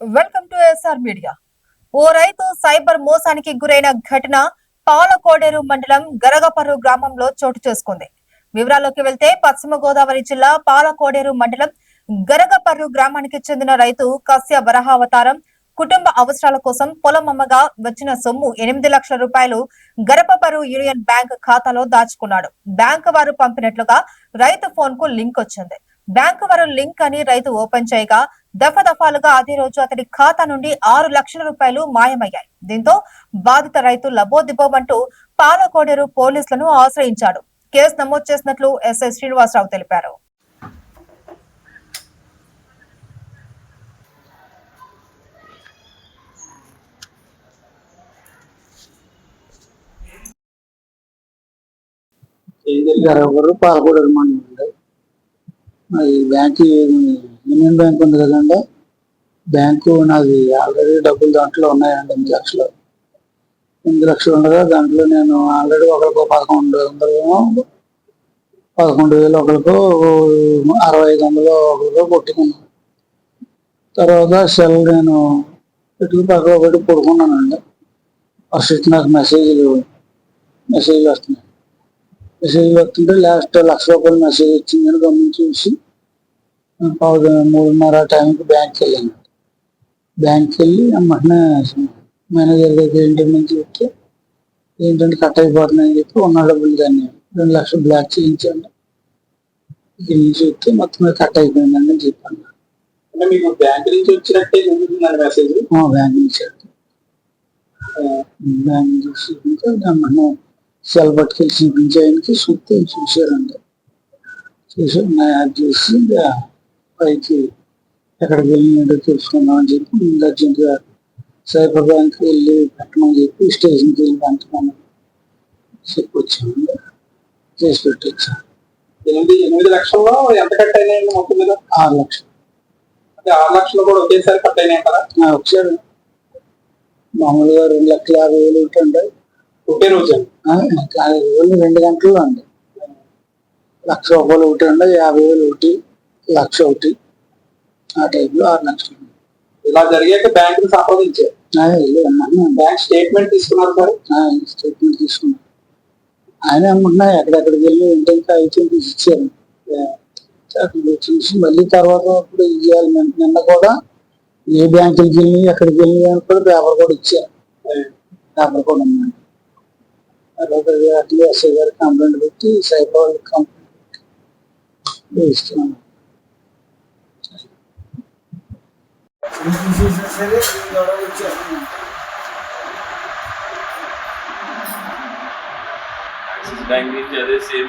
Welcome to SR media. ఓ రైతు cyber మోసానికి గురైన ఘటన పాలకోడేరు మండలం గరగపర్రు గ్రామంలో చోటు చేసుకుంది. వివరాల్లోకి వెళ్తే పశ్చిమ గోదావరి జిల్లా పాలకోడేరు మండలం గరగపర్రు గ్రామానికి చెందిన రైతు కస్య వరహావతారం కుటుంబ అవసరాల కోసం పొలం అమ్మగా వచ్చిన సొమ్ము 8 లక్షల రూపాయలు గరపపర్రు యూనియన్ బ్యాంక్ ఖాతాలో దాచుకున్నాడు. బ్యాంకు వారు పంపినట్లుగా రైతు ఫోన్ కు లింక్ వచ్చింది. బ్యాంకు వారు లింక్ అని రైతు ఓపెన్ చేయగా దఫాదఫాలుగా అదే రోజు అతడి ఖాతా నుండి 6 లక్షల రూపాయలు మాయమయ్యాయి. దీంతో బాధిత రైతు లబోదిబోమంటూ పాలకోడేరు పోలీసులను ఆశ్రయించాడు. కేసు నమోదు చేసినట్లు ఎస్ఐ శ్రీనివాసరావు తెలిపారు. పాలకోడేరు మండలం అది బ్యాంక్ యూనియన్ బ్యాంక్ ఉంది కదండి. బ్యాంకు నాది ఆల్రెడీ డబ్బులు దాంట్లో ఉన్నాయండి. 8 లక్షలు ఉండగా దాంట్లో నేను ఆల్రెడీ ఒకరికి 11,000 ఒకరికి 6,500 ఒకరికి కొట్టుకున్నాను. తర్వాత సెల్ నేను పెట్టుకు పక్కన పెట్టి పడుకున్నానండి. ఫస్ట్ నాకు మెసేజ్లు వస్తున్నాయి. మెసేజ్లు వస్తుంటే లాస్ట్ 1 లక్ష రూపాయలు మెసేజ్ వచ్చిందని గమనించి చూసి 3:30 టైంకి బ్యాంక్కి వెళ్ళాను. బ్యాంక్కి వెళ్ళి వెంటనే మేనేజర్ దగ్గర ఇంటి నుంచి వచ్చి ఏంటంటే కట్ అయిపోతున్నాయని చెప్పి ఉన్న డబ్బులు దాన్ని 2 లక్షలు బ్లాక్ చేయించండి. ఇక్కడ నుంచి వస్తే మొత్తం కట్ అయిపోయిందండి అని చెప్పాను. అంటే మీకు బ్యాంక్ నుంచి వచ్చినట్టే మెసేజ్? బ్యాంక్ నుంచి దాన్ని సెల్ పట్టుకెళ్ళి చూపించడానికి చూస్తే చూసారండి. చూసి యాడ్ చేసి పైకి ఎక్కడికి వెళ్ళినట్టు తెలుసుకుందాం అని చెప్పి ముందు అర్జెంట్గా సైబర్ బ్యాంక్కి వెళ్ళి పెట్టమని చెప్పి స్టేషన్కి వెళ్ళి పెట్టమని చెప్పి వచ్చాము. చేసి పెట్టి వచ్చాను. 8 లక్షల్లో ఎంత కట్ అయినాయండి మొత్తం మీద? 6 లక్షలు. అంటే 6 లక్షలు కూడా ఒకేసారి కట్ అయినాయి కదా? ఒకసారి మామూలుగా 2,50,000 ఉంటే ఒకే రోజు 2 గంటల్లో అండి. 1 లక్ష రూపాయలు ఒకటి అండి, 50,000 ఒకటి, 1 లక్ష ఒకటి, ఆ టైప్లో 6 లక్షలు. ఇలా జరిగాక బ్యాంక్ సంప్రదించారు. బ్యాంక్ స్టేట్మెంట్ తీసుకున్నారు సార్? స్టేట్మెంట్ తీసుకున్నారు. ఆయన ఏమన్నా ఎక్కడెక్కడికి వెళ్ళి ఏంటంటే అయితే తీసి ఇచ్చారు. అక్కడ చూసి మళ్ళీ తర్వాత ఇప్పుడు ఇవ్వాలి. నిన్న కూడా ఏ బ్యాంకులకి వెళ్ళి ఎక్కడికి వెళ్ళి అని కూడా పేపర్ కూడా ఇచ్చారు. పేపర్ కూడా ఉన్నాడు. అట్లా ఎస్ఐ గారు కంప్లైంట్ పెట్టి సైబర్ వాళ్ళకి కంప్లైంట్ పెట్టి ఇస్తున్నాను. బ్యాంక్ నుంచి అదే సేమ్